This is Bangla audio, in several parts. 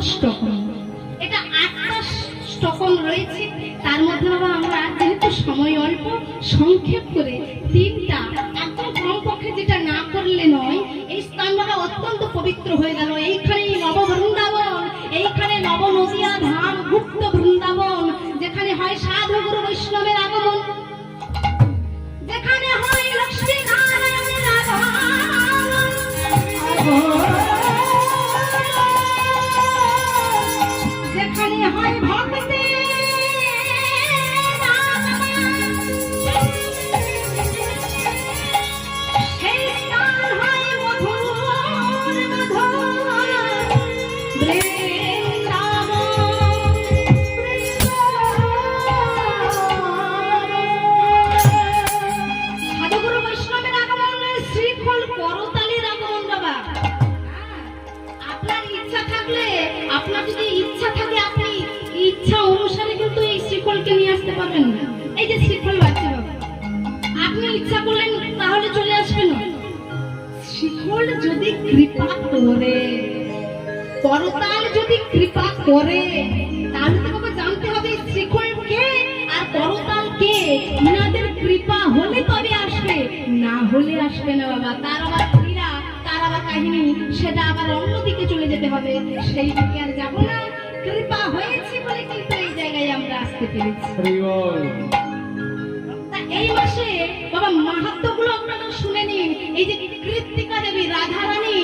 স্টকন, এটা 8টা স্টকন রয়েছে। তার মধ্যে বাবা আমরা যেহেতু সময় অল্প, সংক্ষেপ করে 3টা একদম কমপক্ষে যেটা না করলে নয়। এই স্থান বাবা অত্যন্ত পবিত্র হয়ে গেল। এইখানে নব বৃন্দাবন, এইখানে নব নদিয়া ধাম, গুপ্ত বৃন্দাবন, যেখানে হয় সাধু গুরু বৈষ্ণবের আগমন, যেখানে হয় লক্ষ্মী নারায়ণের আগমন, যেখানে হয় ভক্তি, সেই স্থান হয় মধুর মধুর সাধুগুরু বৈষ্ণবের আগমন, শ্রীফল করতালির আগমন। বাবা আপনার ইচ্ছা থাকলে, আপনার যদি ইচ্ছা থাকে, আপনি ইচ্ছা অনুসারে কিন্তু এই শ্রীফলকে নিয়ে আসতে পারবেন না। এই যে শ্রীফল আছে বাবা, আপনি ইচ্ছা করলেন তাহলে চলে আসবেন না। শ্রীফল যদি কৃপা করে, করতাল যদি কৃপা করে, তাহলে তো বাবা জানতে হবে শ্রীফল কে আর করতাল কে। ইনাদের কৃপা হলে তবে আসবে, না হলে আসবে না বাবা। তার আবার ক্রীড়া, তার আবার কাহিনী, সেটা আবার অন্যদিকে চলে যেতে হবে। সেই দিকে আর যাব না। কৃপা হয়েছে বলে কিন্তু এই জায়গায় আমরা আসতে পেরেছি। এই মাসে বাবা মাহাত্ম্যগুলো আপনারা শুনে নিন। এই যে কৃত্তিকা দেবী, রাধা রানী,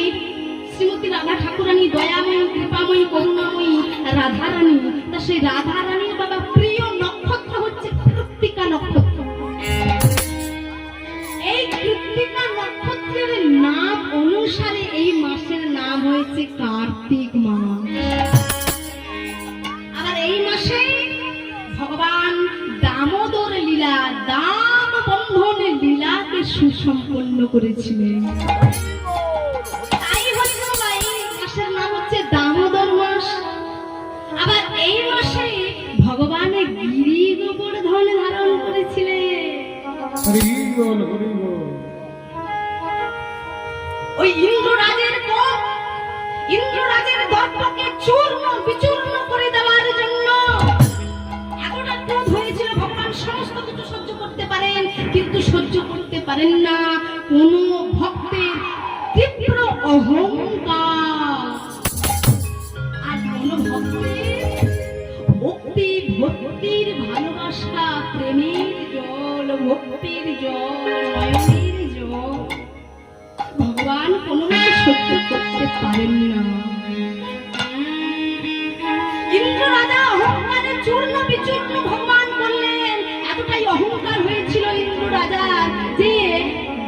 শ্রীমতী রাধা ঠাকুরানী, দয়াময়ী, কৃপাময়ী, করুণাময়ী রাধা রানী, তা সেই রাধা রানীর বাবা প্রিয় নক্ষত্র হচ্ছে কৃত্তিকা নক্ষত্র। এই কৃত্তিকা নক্ষত্রের নাম অনুসারে এই মাসের নাম হয়েছে কার্তিক মাস। আবার এই মাসে ভগবান দামোদর লীলা, দাম বন্ধনের লীলাকে সুসম্পন্ন করেছিলেন। তাই হয়তো এই মাসের নাম হচ্ছে দামোদর মাস। আবার এই মাসে ভগবান গিরি গোবর্ধন ধারণ করেছিলেন। ওই ইন্দ্ররাজের কোপ, ইন্দ্ররাজের দর্পকে চূর্ণ বিচূর্ণ করে দেওয়ার জন্য এতটা ক্রোধ হয়েছিল। ভগবান সমস্ত কিছু সহ্য করতে পারেন, কিন্তু সহ্য করতে পারেন না কোন ভক্তের তীব্র অহংকার। আর কোন ভক্তের ভক্তি, ভক্তির ভালোবাসা, প্রেমের জল, ভক্তির জল, নয়নের জল ভগবান কোনোভাবে সহ্য করতে পারেন না। ইন্দ্র রাজা অহংকারে চূর্ণ বিচূর্ণ ভগবান করলেন। এতটাই অহংকার হয়েছিল ইন্দ্র রাজার যে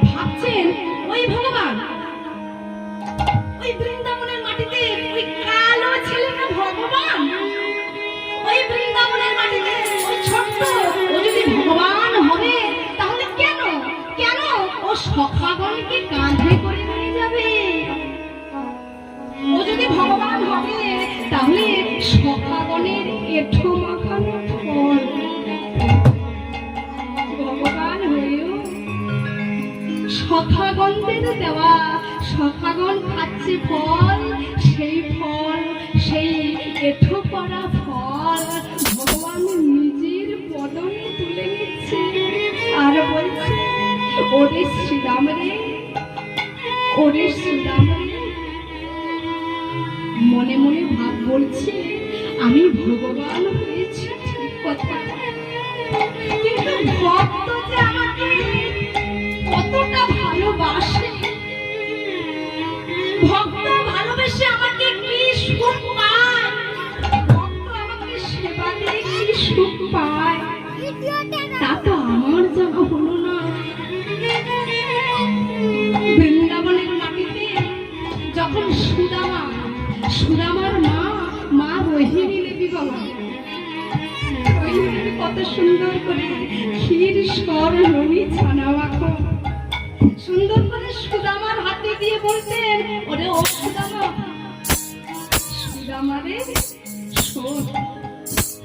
ভাবছেন ওই ভগবান, ওই বৃন্দাবনের মাটিতে ওই কালো ছেলেটা ভগবান, ওই বৃন্দাবনের মাটিতে ওই ছোট্ট, ও যদি ভগবান হবে তাহলে কেন কেন ও সখাগণকে কাঁধে করে নিয়ে যাবে? ও যদি ভগবান হবে তাহলে সখাগণের এঁঠো মাখানো ফল, ভগবান হয়েও সখাগণদের দেওয়া, সখাগণ খাচ্ছে ফল, সেই ফল, সেই এঁঠো করা ফল ভগবান নিজের বদনে তুলে নিচ্ছে আর বলছে, ওরে শ্রীরাম রে, ওরে শ্রীরাম রে। মনে মনে ভাব বলছে আমি ভগবান হয়েছি ঠিক কথা, কিন্তু ভক্ত যে আমাকে কতটা ভালোবাসে, ভক্ত ভালোবেসে আমাকে কি সুখ পায়, ভক্ত আমাকে সেবা দিয়ে কি সুখ পায়, তা তো আমার জানা হলো না। বৃন্দাবনের মাটিতে যখন সুদামা, সুদামার মা রোহিণী দেবী বাবা, রোহিণী দেবী কত সুন্দর করে ক্ষীর সর ননি ছানা মাখো সুন্দর করে সুদামার হাতে দিয়ে বলতেন, ওরে ও সুদামা, সুদামা রে শোন,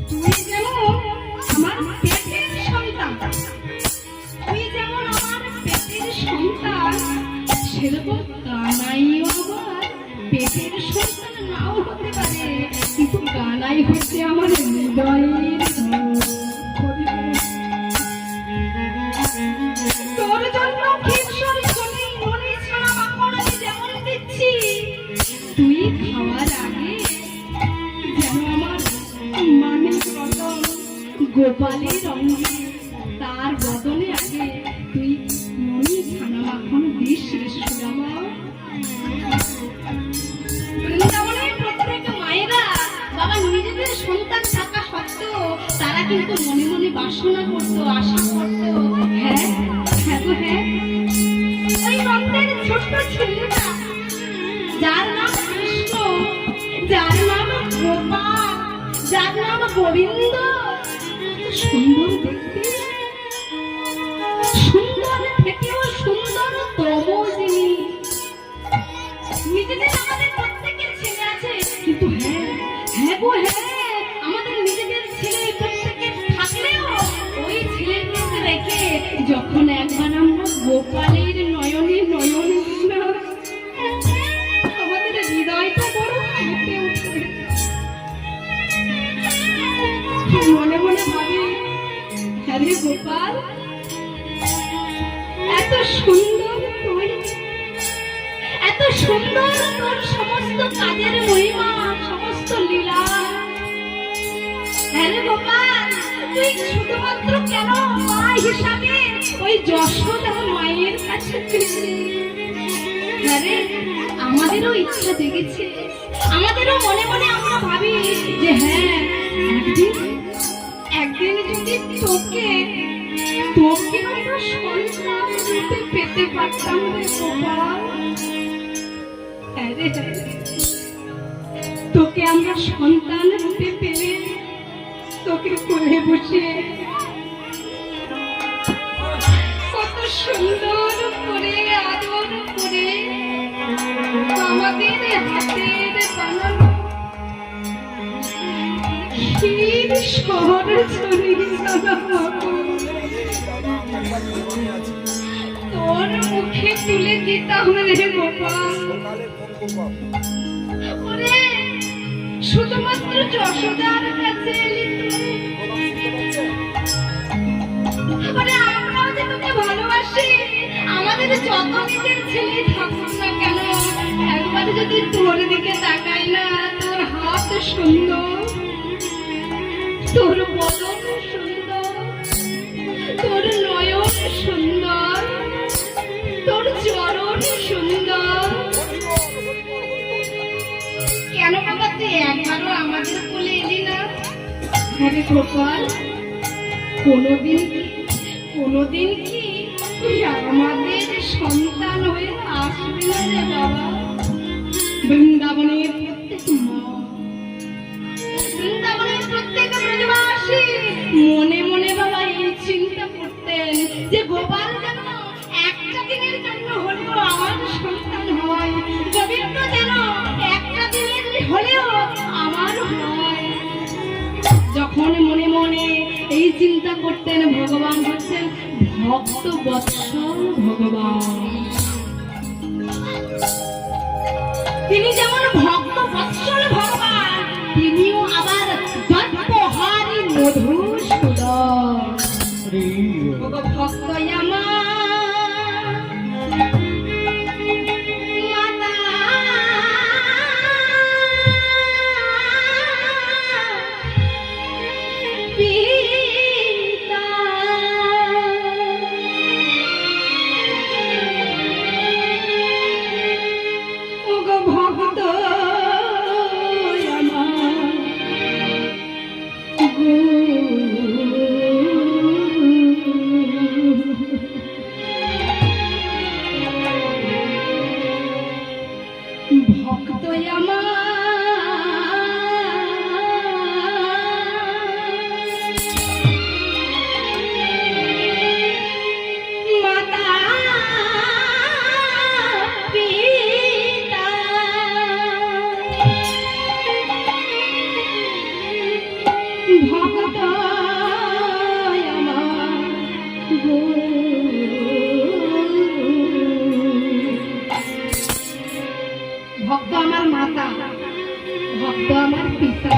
তুই যেমন আমার পেটের সন্তান, তুই যেমন আমার পেটের সন্তান, সেরকম কানাইও আমার পেটের সন্তান নাও হতে পারে। এটাই হচ্ছে আমার হৃদয়ের তোর জন্য ক্ষীরসর শনি মনে ছাড়া মাখন আমি যেমন দিচ্ছি তুই খাওয়ার আগে যেন আমার মানের রতন গোপালের অঙ্গে তার বদলে আগে তুই মনে ছানা মাখন দিস রে সুদামা। বৃন্দাবনের প্রত্যেক মায়েরা বাবা নিজেদের সন্তান থাকা সত্ত্বেও তারা কিন্তু মনে মনে বাসনা করতো, আশা করতো, হ্যাঁ হ্যাঁ গো হ্যাঁ ওই নন্দের ছোট্ট ছেলেটা যার নাম কৃষ্ণ, যার নাম গোপাল, যার নাম গোবিন্দ, সুন্দর দেখতে, সুন্দর থেকেও সুন্দর তম জিনিস। নিজেদের আমাদের প্রত্যেকের ছেলে আছে, কিন্তু হ্যাঁ হ্যাঁ গো হ্যাঁ আমাদের নিজেদের ছেলে প্রত্যেকের থাকলেও ওই ছেলেগুলোকে রেখে যখন একবার আমরা গোপালের নয়নে নয়ন দিলাম আমাদের হৃদয়টা বড় কেঁপে উঠে। মনে মনে ভাবি হ্যাঁ রে গোপাল এত সুন্দর তুই, এত সুন্দর তোর সমস্ত কাজের মহিমা, সমস্ত লীলা। হ্যাঁ রে গোপাল তুই শুধুমাত্র কেন মা হিসাবে ওই যশোদা মায়ের কাছে ফিরলি? হ্যাঁ রে আমাদেরও ইচ্ছা জেগেছে, আমাদেরও মনে মনে আমরা ভাবি যে হ্যাঁ একদিন যদি তোকে আমরা সন্তান রূপে পেতে পারতাম রে গোপাল। তোকে আমরা সন্তান রূপে পেলে তোকে কোলে বসে কত সুন্দর করে আদর করে আমাদের হাতের বানানো ক্ষীর শহর ছড়িয়ে তোর মুখে তুলে দিতাম রে গোপাল। ওরে শুধুমাত্র যশোদার কাছে এলি ওরে আমরাও যে তোকে ভালোবাসি, আমাদের যত নিজের ছেলে থাকুক না কেন একবার যদি তোর দিকে তাকাই না, তোর হাত সুন্দর, তোর বদন সুন্দর, তোর নয়ন সুন্দর, তোর চরণ সুন্দর, কেন বাবা তুই একবারও আমাদের কোলে এলি না? হ্যাঁ গোপাল কোনোদিন কি তুই আমাদের সন্তান হয়ে আসবি না রে বাবা? বৃন্দাবনের প্রত্যেক মা, বৃন্দাবনের প্রত্যেক ব্রজবাসী মনে মনে বাবা এই চিন্তা করতেন যে গোপাল যেন একটা দিনের জন্য হলেও আমার সন্তান হয়, গোবিন্দ যেন একটা দিনের হলেও আমার হয়। যখন মনে মনে এই চিন্তা করতেন ভগবান হচ্ছেন ভক্ত বৎসল ভগবান। তিনি যেমন ভক্ত বৎসল ভগবান তিনিও আবার দর্পহারী মধুসূদন। ভক্ত আমার ভক্ত আমার মাতা, ভক্ত আমার পিতা,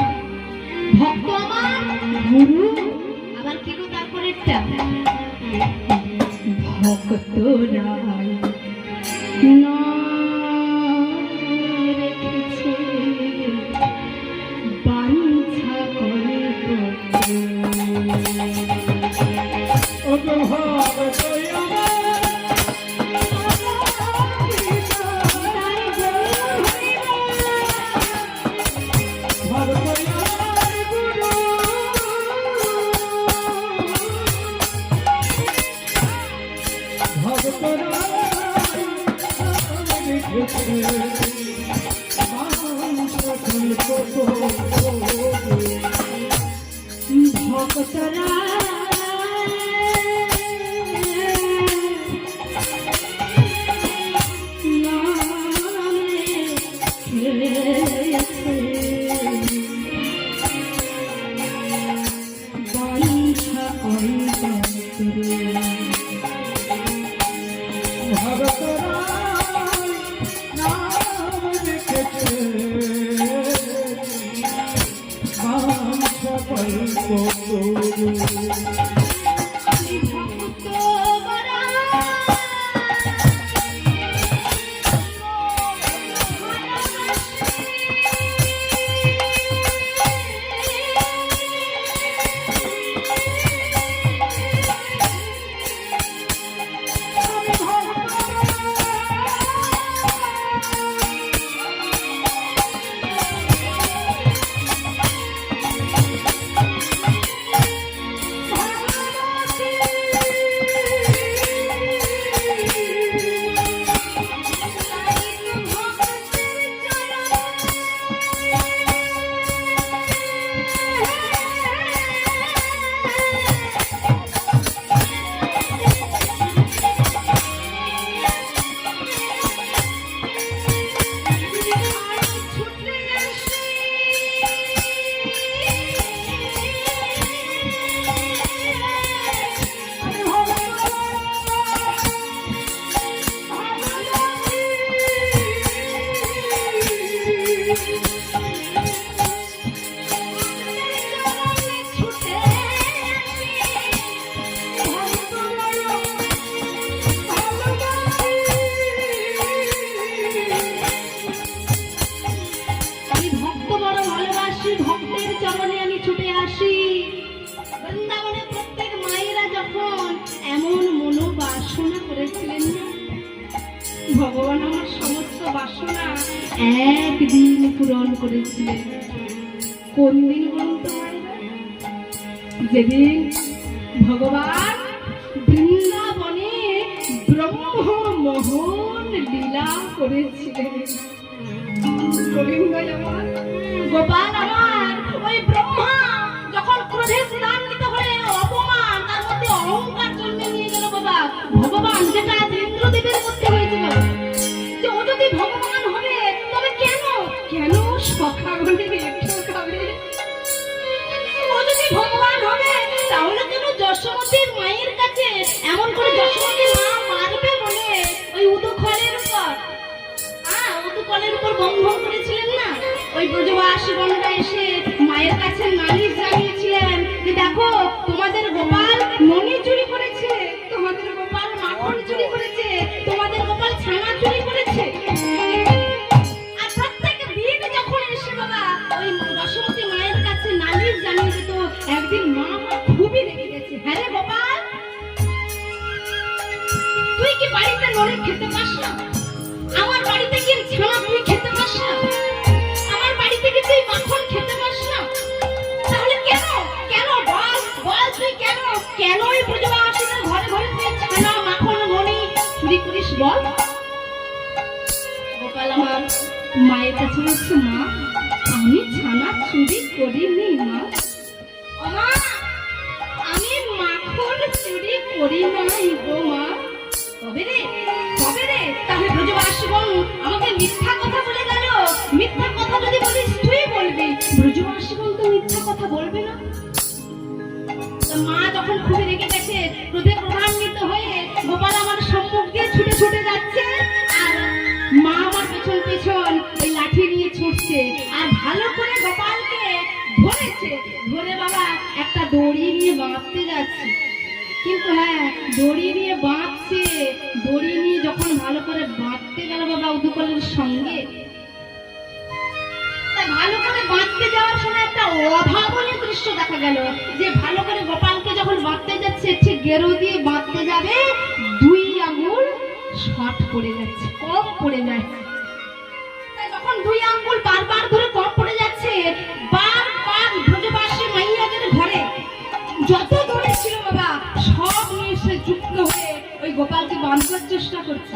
ভক্তরা ভগবান আমার সমস্ত বাসনা একদিন পূরণ করেছিলেন। কোন দিন বলুন তো মায়েরা? যেদিন ভগবান বৃন্দাবনে ব্রহ্মমোহন লীলা করেছিলেন। গোপাল আমার ওই ব্রহ্মা যখন ক্রোধে ক্রোধান্বিত হয়ে অপমান তার মধ্যে অহংকার জন্মে নিয়ে গেল বাবা। ভগবান যেটা ইন্দ্রদেবের মধ্যে হয়েছিল যে ও যদি ভগবান হবে তবে কেন কেন সখাগণের একটু খাবে? ও যদি ভগবান হবে তাহলে কেন যশোমতীর মায়ের কাছে এমন করে যশোমতীর মা মারবে বলে ওই উদুকলের উপর উদুকলের উপর বন্ধন করেছিলেন না? ওই ব্রজবাসীগণরা এসে মায়ের কাছে নালিশ জানিয়েছিলেন যে দেখো তোমাদের গোপাল মণি চুরি করেছে, তোমাদের গোপাল মাখন চুরি করেছে, তোমাদের গোপাল ছানা চুরি করেছে। আর প্রত্যেক দিন যখন এসে বাবা ওই যশোমতী মায়ের কাছে নালিশ জানিয়ে দিত, একদিন মা আমার খুবই রেগে গেছে। হ্যাঁ রে গোপাল, তুই কি বাড়িতে নড়ে খেতে পাস না? আমার বাড়িতে কি ছানা তুই খেতে পাস না? আমার বাড়িতে কি তুই মাখন খেতে পাস না? তাহলে কেন কেন বল বল তুই কেন কেন এই ব্রজবাসীদের ঘরে ঘরে তুই ছানা মাখন মণি চুরি করিস বল? গোপাল আমার মায়ের কাছে বলছে, মা আমি ছানা চুরি করিনি মা, মা আমি মাখন চুরি করি নাই গো মা। তবে রে তাহলে ব্রজবাসীগণ আমাকে মিথ্যা কথা বলে গেল। মিথ্যা কথা যদি বলিস তুই বলবি, ব্রজবাসীগণ তো মিথ্যা কথা বলবে না। মা যখন খুবই রেগে গেছে, ক্রোধে ক্রোধান্বিত হয়ে গোপাল আমার সম্মুখ দিয়ে ছুটে ছুটে যাচ্ছে, আর মা আমার পেছন পেছন ওই লাঠি নিয়ে ছুটছে, আর ভালো করে গোপালকে ধরেছে। ধরে বাবা একটা দড়ি নিয়ে বাঁধতে যাচ্ছে। কিন্তু হ্যাঁ, দড়ি নিয়ে বাঁধছে, দড়ি নিয়ে যখন ভালো করে বাঁধতে গেল বাবা উদুকলের সঙ্গে, ভালো করে বাঁধতে যাওয়ার সময় একটা অভাবনীয় দৃশ্য দেখা গেল যে ভালো করে গোপালকে যখন বাঁধতে যাচ্ছে ঠিক গেরো দিয়ে বাঁধতে যাবে, দুই আঙুল শর্ট পড়ে যাচ্ছে, কম পড়ে যাচ্ছে। যখন দুই আঙুল বারবার ধরে কম পড়ে যাচ্ছে, বারবার ব্রজবাসী মাইয়াদের ঘরে যত দড়ি ছিল বাবা সব মিশে যুক্ত হয়ে ওই গোপালকে বাঁধবার চেষ্টা করছে,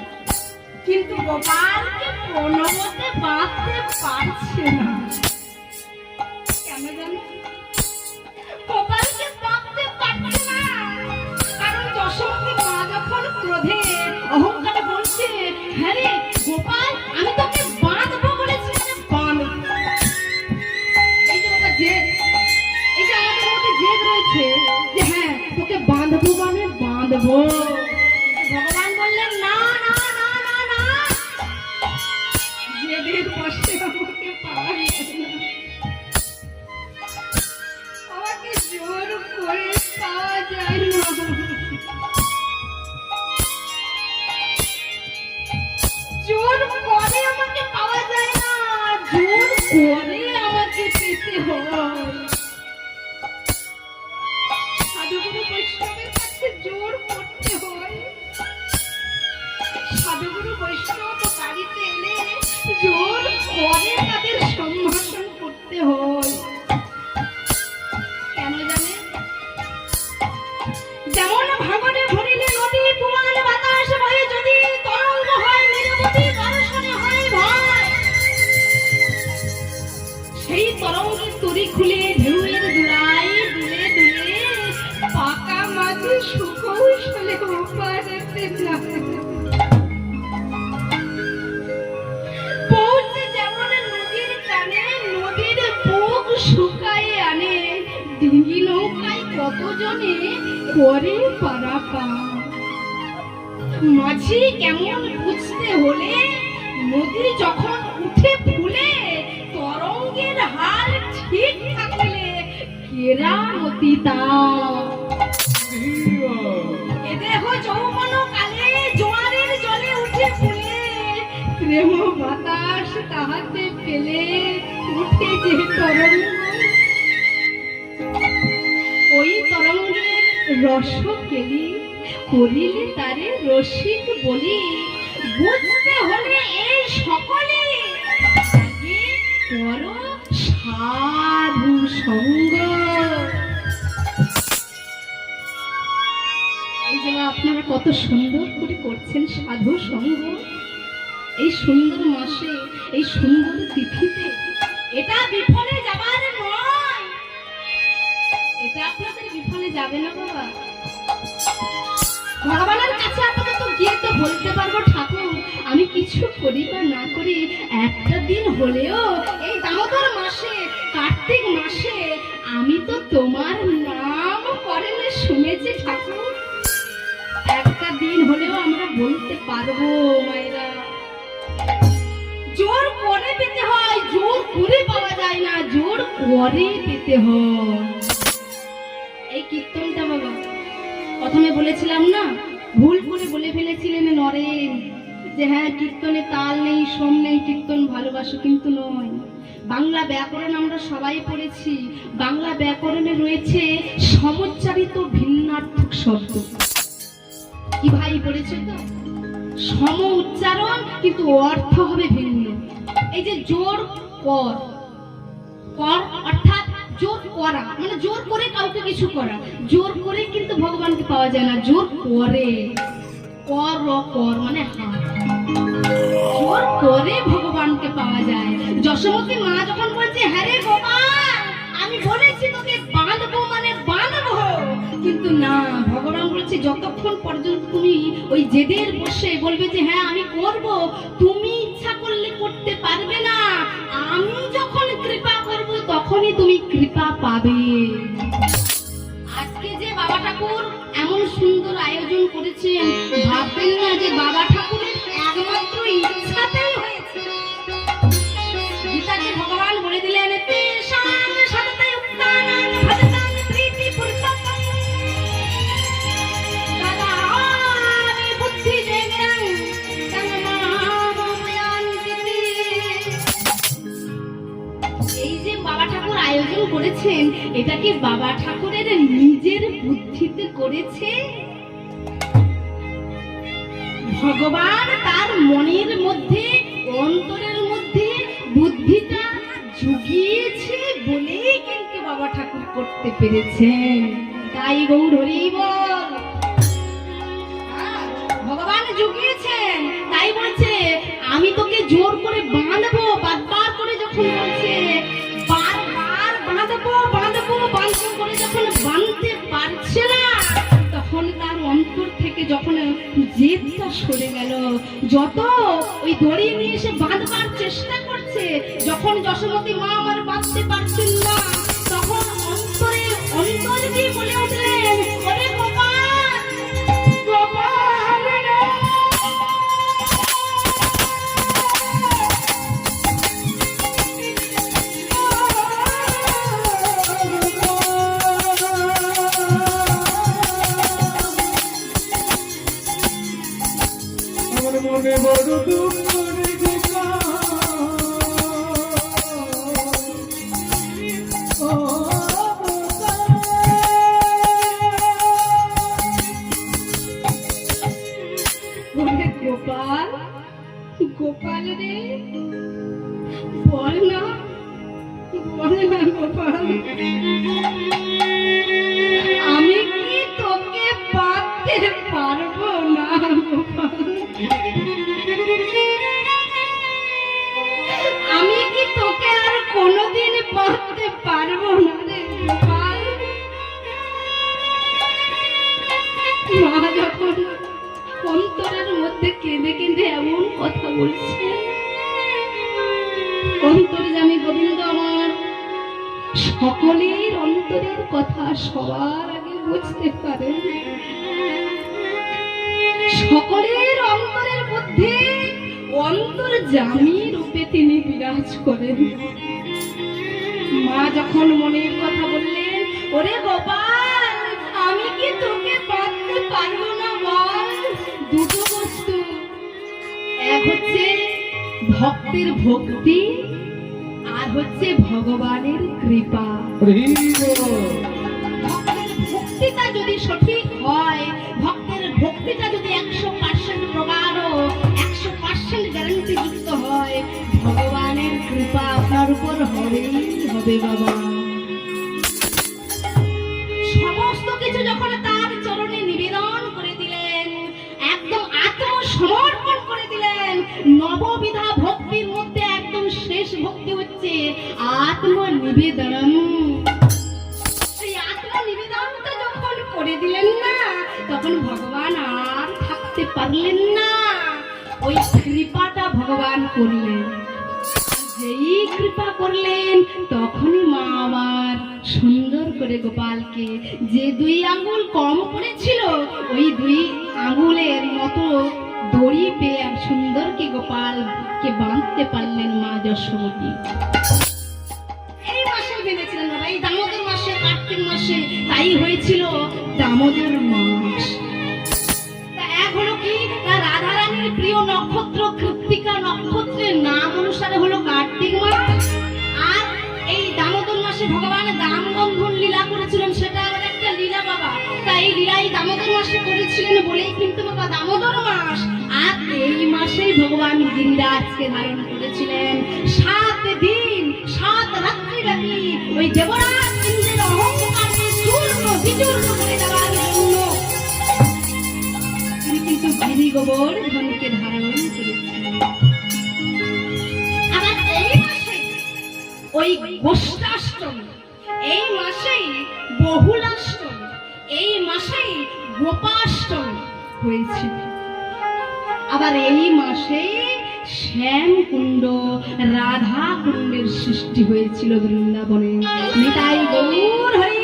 কিন্তু গোপালকে কোনোমতে বাঁধতে পারছে না। কেন জানো? গোপালকে পারবো। ভগবান বললেন না না না না না, জেদের বসে আমাকে পাওয়া যায় না, আমাকে জোর করে পাওয়া যায় না, জোর করে আমাকে পাওয়া যায় না, জোর করে আমাকে পেতে হয়। সাধুগুরু বৈষ্ণবের কাছে জোর করতে হয়, সাধুগুরু বৈষ্ণব বাড়িতে এলে জোর করে তাদের সম্ভাষণ করতে হয়। কেন জানে? যেমন ভাঙনে ভরিলে নদী, পুমান বাতাস বয়ে যদি তরঙ্গ হয় নিরবধি, দর্শনে হয় ভয়। সেই তরঙ্গের তরি খুলে ঢেউয়ের দুরাই দুলে দুলে পাকা মাঝে সুকৌশলে ওপারেতে যায়। পৌঁছে যেমন নদীর কানে নদীর বুক শুকায়ে আনে, ডিঙ্গি নৌকায় কতজনে করে পারাপার। মাঝি কেমন বুঝতে হলে নদী যখন উঠে ফুলে, তরঙ্গের হার ঠিক থাকলে কেরামতি তার। এ দেহ যৌবন কালে জোয়ারের জলে উঠে ফুলে, প্রেম বাতাস তাহাতে পেলে উঠে যে তরঙ্গ, ওই তরঙ্গের রস কেলি করিলে তারে রসিক বলি। বুঝতে হলে এই সকলে বড় সাধু সঙ্গ। এই যে আপনারা কত সুন্দর করে করছেন সাধু সঙ্গ এই সুন্দর মাসে, এই সুন্দর তিথিতে। এটা বিফলে যাবার নয়, এটা আপনাদের বিফলে যাবে না বাবা। ভগবানের কাছে আপাতত গিয়ে তো বলতে পারবো, ঠাকুর আমি কিছু করি বা না করি, একটা দিন হলেও এই দামোদর মাসে, কার্তিক মাসে আমি তো তোমার নাম করেন শুনেছি ঠাকুর। একটা দিন হলেও আমরা বলতে পারবো মায়েরা। জোর করে পেতে হয়, জোর করে পাওয়া যায় না, জোর করে পেতে হয়। এই কীর্তনটা বাবা প্রথমে বলেছিলাম না, ভুল করে বলে ফেলেছিলেন নরেন যে হ্যাঁ কীর্তনে তাল নেই, সোম নেই, কীর্তন ভালোবাসো, কিন্তু নয়। বাংলা ব্যাকরণ আমরা সবাই পড়েছি, বাংলা ব্যাকরণে রয়েছে সমুচ্চারিত ভিন্নার্থক শব্দ। কি ভাই পড়েছে তো? সম উচ্চারণ কিন্তু অর্থ হবে ভিন্ন। এই যে জোর কর, কর অর্থাৎ জোর করা, মানে জোর করে কাউকে কিছু করা। জোর করে কিন্তু ভগবানকে পাওয়া যায় না, জোর করে, কর কর মানে হাত, জোর করে ভগবানকে পাওয়া যায়। যশোমতী মা যখন বলছে হ্যাঁ রে গোপাল আমি বলেছি তোকে বাঁধবো মানে বাঁধবো, কিন্তু না, ভগবান বলছে যতক্ষণ পর্যন্ত তুমি ওই জেদের বসে বলবে যে হ্যাঁ আমি করব, তুমি ইচ্ছা করলে করতে পারবে না, আমি যখন কৃপা করব তখনই তুমি কৃপা পাবে। আজকে যে বাবা ঠাকুর এমন সুন্দর আয়োজন করেছেন, ভাববেন না যে বাবা ঠাকুরের একমাত্র ইচ্ছাতেই হয়েছে। গীতাকে ভগবান বলে দিলেন তেষাং সততং উত্থানাং ভজতাং প্রীতি পুরুষোত্তম তদামি বুদ্ধি জেগেরং তন্মাময়ান্তি। এই যে বাবা ঠাকুর আয়োজন করেছেন, এটা কি বাবা ঠাকুরের নিজের বুদ্ধিতে করেছে? ভগবান তার মনের মধ্যে, অন্তরের মধ্যে বুদ্ধিটা জুগিয়েছে বলেই কিন্তু বাবা ঠাকুর করতে পেরেছেন। তাই গৌর হরি বল, ভগবান জুগিয়েছেন, তাই বলছে আমি তোকে জোর করে বাঁধবো। বারবার করে যখন বলছে বারবার বাঁধবো বাঁধবো বাঁধবো করে যখন বাঁধতে পারছে না, তখন তার অন্তর থেকে যখন জেদটা সরে গেল, যত ওই দড়ি নিয়ে এসে বাঁধবার চেষ্টা করছে, যখন যশোমতী মা আমার বাঁধতে পারছেন না, তখন অন্তরে অন্তর দিয়ে বলে উঠলেন ওরে গোপাল গোপাল, আমি কি তোকে পারতে পারবো না গোপাল? আমি কি তোকে আর কোনোদিন পারতে পারবো না রে গোপাল? মা যখন অন্তরের মধ্যে কেঁদে কেঁদে এমন কথা বলছে, অন্তর্যামী গোবিন্দ আমার সকলের অন্তরের কথা সবার আগে বুঝতে পারে, সকলের অন্তরের মধ্যে অন্তর্যামী রূপে তিনি বিরাজ করেন। মা যখন মনের কথা বললেন, ওরে গোপাল, আমি কি তোকে পারতে পারবো না বল? দুটো বস্তু, এক হচ্ছে ভক্তের ভক্তি, আর হচ্ছে ভগবানের কৃপা। ভক্তের ভক্তিটা যদি সঠিক হয়, ভক্তের ভক্তিটা যদি 100% প্রগাঢ়, 100% গ্যারান্টি যুক্ত হয়, ভগবানের কৃপা আপনার উপর হবেই হবে বাবা। সমস্ত কিছু যখন তার চরণে নিবেদন করে দিলেন, একদম আত্মসমর্পণ করে দিলেন, নববিধা ভক্তির মধ্যে একদম শেষ ভক্তি হচ্ছে আত্মনিবেদন। এই আত্মনিবেদনটা যখন করে দিলেন না, তখন ভগবান আর থাকতে পারলেন না, ওই কৃপাটা ভগবান করলেন। যেই কৃপা করলেন, তখনই মা আবার সুন্দর করে গোপালকে, যে 2 আঙ্গুল কম পড়েছিল, ওই 2 আঙ্গুলের মতো দড়ি পেয়ে সুন্দরকে গোপালকে বাঁধতে পারলেন মা যশোমতী। এই মাসে বেঁধেছিলেন বাবা, এই দামোদর মাসে, কার্তিক মাসে, তাই হয়েছিল দামোদর মাস। এক হলো কি, রাধারানীর প্রিয় নক্ষত্র কৃত্তিকা নক্ষত্রের নাম অনুসারে হলো কার্তিক মাস, আর এই দামোদর মাসে ভগবান দাম বন্ধন লীলা করেছিলেন, সেটা আবার একটা লীলা বাবা। তাই লীলাই দামোদর মাসে করেছিলেন বলেই কিন্তু বাবা দামোদর মাস। আর এই মাসেই ভগবান গিরিরাজকে ধারণ করেছিলেন 7 দিন 7 রাত্রি ব্যাপী, ওই দেবরাজ ইন্দ্রের অহংকারকে চূর্ণ বিচূর্ণ করে দেওয়ার জন্য তিনি কিন্তু গিরি গোবর্ধনকে ধারণ করেছিলেন। আবার এই মাসে ওই গোষ্ঠাষ্টমী, এই মাসেই বহুলাষ্টমী, এই মাসেই গোপাষ্টমী হয়েছিল। আবার এই মাসে শ্যামকুণ্ড, রাধা কুণ্ডের সৃষ্টি হয়েছিল বৃন্দাবনে। নিতাই গৌর হরি।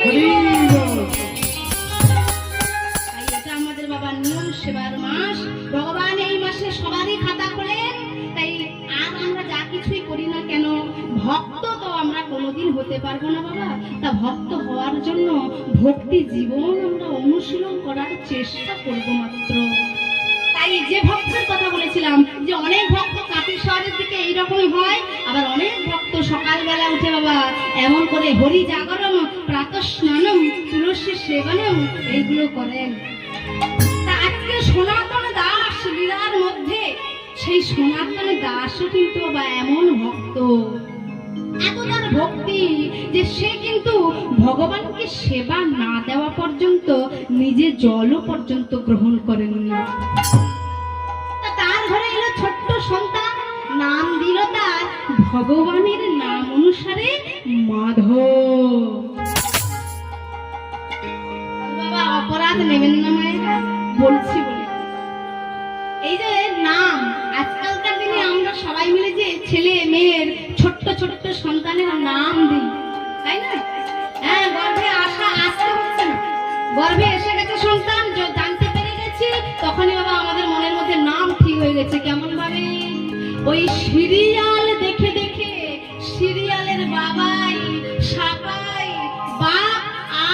এটা আমাদের বাবা নিয়ম সেবার মাস। ভগবান এই মাসে সবারই খাতা খোলেন। তাই আর আমরা যা কিছুই করি না কেন, ভক্ত তো আমরা কোনোদিন হতে পারবো না বাবা। তা ভক্ত হওয়ার জন্য ভক্তি জীবন আমরা অনুশীলন করার চেষ্টা করবো মাত্র। তাই যে ভক্তের কথা বলেছিলাম, যে অনেক ভক্ত কাটির শহরের দিকে এইরকমই হয়, আবার অনেক ভক্ত সকালবেলা উঠে বাবা এমন করে হরি জাগরণ, প্রাতঃ স্নানম, তুলসী সেবনম এইগুলো করেন। তা আজকে সনাতন দাস লীলার মধ্যে সেই সনাতন দাসও কিন্তু বাবা এমন ভক্ত, এত তার ভক্তি যে সে কিন্তু ভগবানকে সেবা না দেওয়া পর্যন্ত নিজে জলও পর্যন্ত গ্রহণ করেননি। তার ঘরে এলো ছোট্ট সন্তান, নাম দিল তার ভগবানের নাম অনুসারে মাধব। বাবা অপরাধ নেবেন না মায়েরা, বলছি বলে। এই যে নাম, আজকালকার দিনে আমরা সবাই মিলে যে ছেলে মেয়ের ছোট্ট ছোট্ট সন্তানের নাম দিই, তাই না? হ্যাঁ, গর্ভে আসতে হচ্ছে না, গর্ভে এসে গেছে সন্তান, জানতে পেরে গেছি, তখনই বাবা আমাদের মনের মধ্যে নাম ঠিক হয়ে গেছে। কেমন ভাবে? ওই সিরিয়াল দেখে দেখে সিরিয়ালের বাবাই সাপাই, বাপ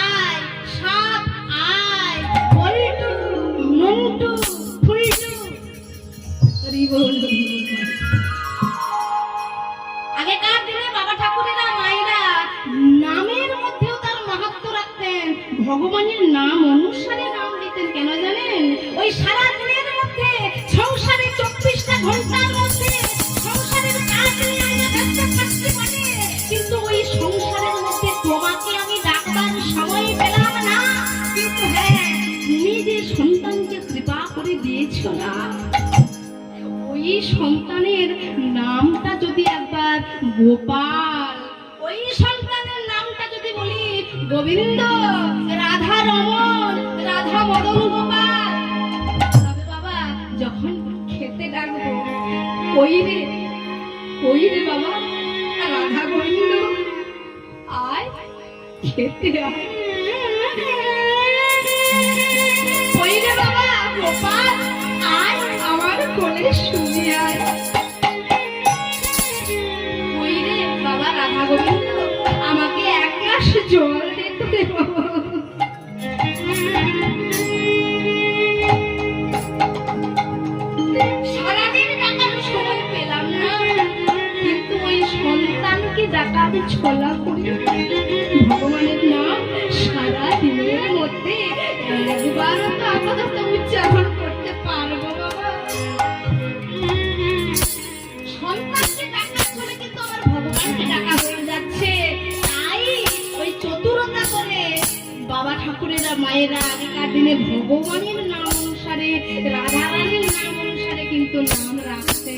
আয়, সাপ আয়, পল্টু মন্টু ফুলটু। আগেকার দিনে বাবা ঠাকুরেরা মায়েরা নামের মধ্যেও তার মাহাত্ম্য রাখতেন, ভগবানের নাম অনুসারে নাম দিতেন। কেন জানেন? ওই সারা দিনের মধ্যে সংসারে 24টা ঘন্টার মধ্যে সংসারের কাজ নিয়ে আমরা ব্যস্ত থাকতে পারি, কিন্তু ওই সংসারের গোপাল। ওই সন্তানের নামটা যদি বলি গোবিন্দ, রাধা রমন, রাধা মদন গোপাল, তবে বাবা যখন খেতে ডাকবো ওই রে বাবা রাধা গোবিন্দ আয় খেতে আয়, ওই রে বাবা গোপাল আয় আমার কোলে শুয়ে আয়, ওই রে বাবা রাধা গোবিন্দ আমাকে এক গ্লাস জল দিতে দে বাবা। সারাদিন ডাকার সময় পেলাম না, কিন্তু ওই সন্তানকে ডাকার ছলা করি ভগবানের নাম সারা দিনের মধ্যে একবার তো আপাতত উচ্চারণ করতে পারবো বাবা। সন্তানকে ডাকার ছলে কিন্তু আমার ভগবানকে ডাকা হয়ে যাচ্ছে। তাই ওই চতুরতা করে বাবা ঠাকুরেরা মায়েরা আগেকার দিনে ভগবানের নাম অনুসারে রাধা রানীর নাম অনুসারে কিন্তু নাম রাখছে।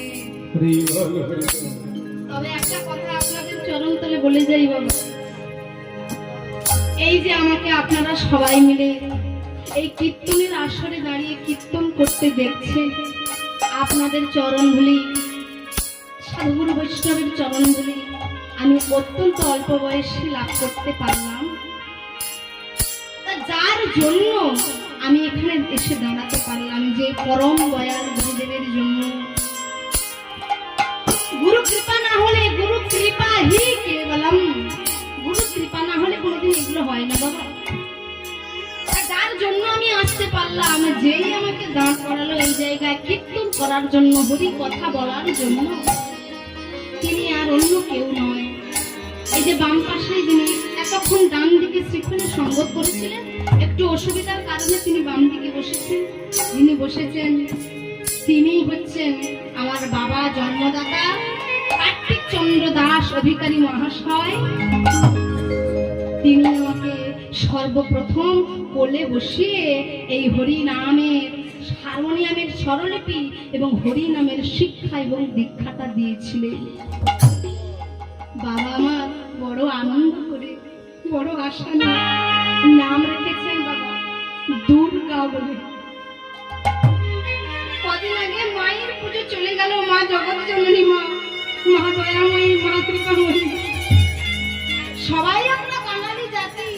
তবে একটা কথা আপনাদের চরণ তলে বলে যাই বাবা, এই যে আমাকে আপনারা সবাই মিলে এই কীর্তনের আসরে দাঁড়িয়ে কীর্তন করতে দেখছেন, আপনাদের চরণ ধুলি, সাধুগুরু বৈষ্ণবের চরণ ধুলি আমি অত্যন্ত অল্প বয়সে লাভ করতে পারলাম। যার জন্য আমি এখানে এসে দাঁড়াতে পারলাম, যে পরম দয়াল গুরুদেবের জন্য। গুরু কৃপা না হলে, গুরু কৃপা হি কেবলম, গুরু কৃপা না হলে কোনোদিন এগুলো হয় না বাবা। যার জন্য আমি আসতে পারলাম, যেই আমাকে দাঁড় করালো এই জায়গায় কীর্তন করার জন্য, হরি কথা বলার জন্য, তিনি আর অন্য কেউ নয়। এই যে বাম পাশে যিনি এতক্ষণ ডান দিকে শ্রীক্ষণে সঙ্গত করেছিলেন, একটু অসুবিধার কারণে তিনি বাম দিকে বসেছেন, যিনি বসেছেন তিনি হচ্ছেন আমার বাবা জন্মদাতা কার্তিক চন্দ্র দাস অধিকারী মহাশয়। তিনি আমাকে সর্বপ্রথম কোলে বসিয়ে এই হরি নামের হারমোনিয়ামের স্বরলিপি এবং হরি নামের শিক্ষা এবং দীক্ষাটা দিয়েছিলেন। বাবা আমার বড় আনন্দ করে, বড় আশা নিয়ে নাম রেখেছেন বাবা দুর্গা বলে। কদিন আগে মায়ের পুজো চলে গেল, মা জগৎ জননী, মা দয়াময়ী, মা কৃপাময়ী। সবাই আমরা বাঙালি জাতি,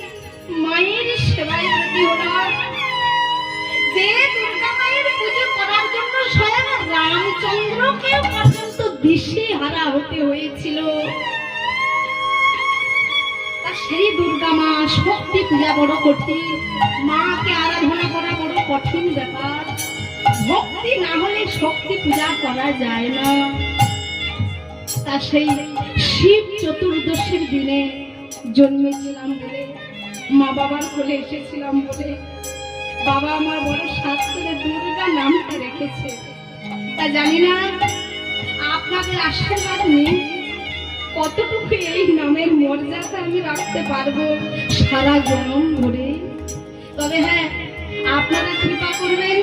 মায়ের সেবায় ব্রতী হলাম। যে দুর্গা মায়ের পুজো করার জন্য স্বয়ং রামচন্দ্রকে পর্যন্ত দিশেহারা হতে হয়েছিল, সেই দুর্গা মা শক্তি পূজা বড় কঠিন, মাকে আরাধনা করা বড় কঠিন ব্যাপার। ভক্তি না হলে শক্তি পূজা করা যায় না। তা সেই শিব চতুর্দশীর দিনে জন্মেছিলাম বলে, মা বাবার কোলে এসেছিলাম বলে বাবা আমার বড় সাত করে দুর্গা নামটা রেখেছে। তা জানি না আপনাদের আশীর্বাদ নিয়ে কতটুকু এই নামের মর্যাদা আমি রাখতে পারবো সারা জন্ম ধরে। তবে হ্যাঁ, আপনারা কৃপা করবেন,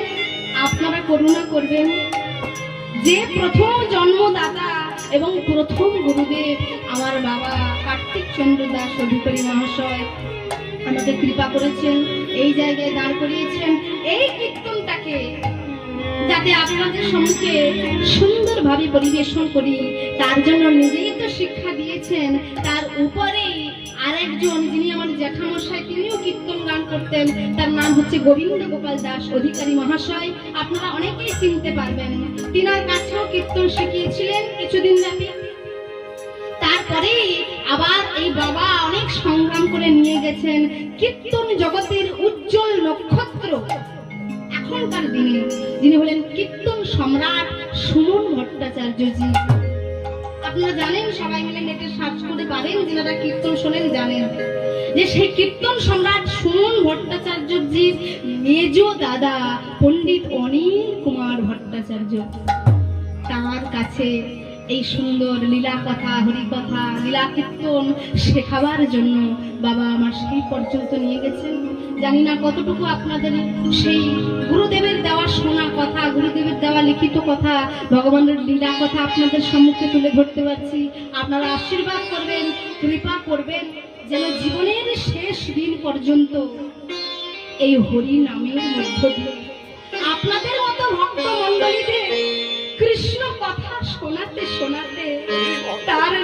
আপনারা করুণা করবেন। যে প্রথম জন্মদাতা এবং প্রথম গুরুদেব আমার বাবা কার্তিক চন্দ্র দাস অধিকারী মহাশয় আমাকে কৃপা করেছেন, এই জায়গায় দাঁড় করিয়েছেন এই কীর্তনটাকে, যাতে আপনাদের সম্মুখে সুন্দরভাবে পরিবেশন করি। তার জন্য নিজেই তো শিক্ষা দিয়েছেন, তার উপরে আরেকজন যিনি আমার জ্যাঠামশাই, তিনিও কীর্তন গান করতেন, তার নাম হচ্ছে গোবিন্দ গোপাল দাস অধিকারী মহাশয়। আপনারা অনেকেই চিনতে পারবেন, তিনার কাছেও কীর্তন শিখিয়েছিলেন কিছুদিন ব্যাপী। তারপরে আবার এই বাবা অনেক সংগ্রাম করে নিয়ে গেছেন কীর্তন জগতের উজ্জ্বল নক্ষত্র এখনকার দিনে, যিনি হলেন কীর্তন সম্রাট সুমন ভট্টাচার্যজি। আপনারা জানেন, সবাই মিলে নেটে সার্চ করে পারেন, যারা কীর্তন শোনেন জানেন যে সেই কীর্তন সম্রাট সুমন ভট্টাচার্যজির মেজ দাদা পণ্ডিত অনিল কুমার ভট্টাচার্য, তার কাছে এই সুন্দর লীলা কথা, হরি কথা, লীলা কীর্তন শেখাবার জন্য বাবা আমার সেই পর্যন্ত নিয়ে গেছেন। জানি না কতটুকু আপনাদের সেই গুরুদেবের দেওয়া শোনা কথা, গুরুদেবের দেওয়া লিখিত কথা, ভগবানের লীলা কথা আপনাদের সম্মুখে তুলে ধরতে পারছি। আপনারা আশীর্বাদ করবেন, কৃপা করবেন, যেন জীবনের শেষ দিন পর্যন্ত এই হরি নামের মধ্য দিয়ে আপনাদের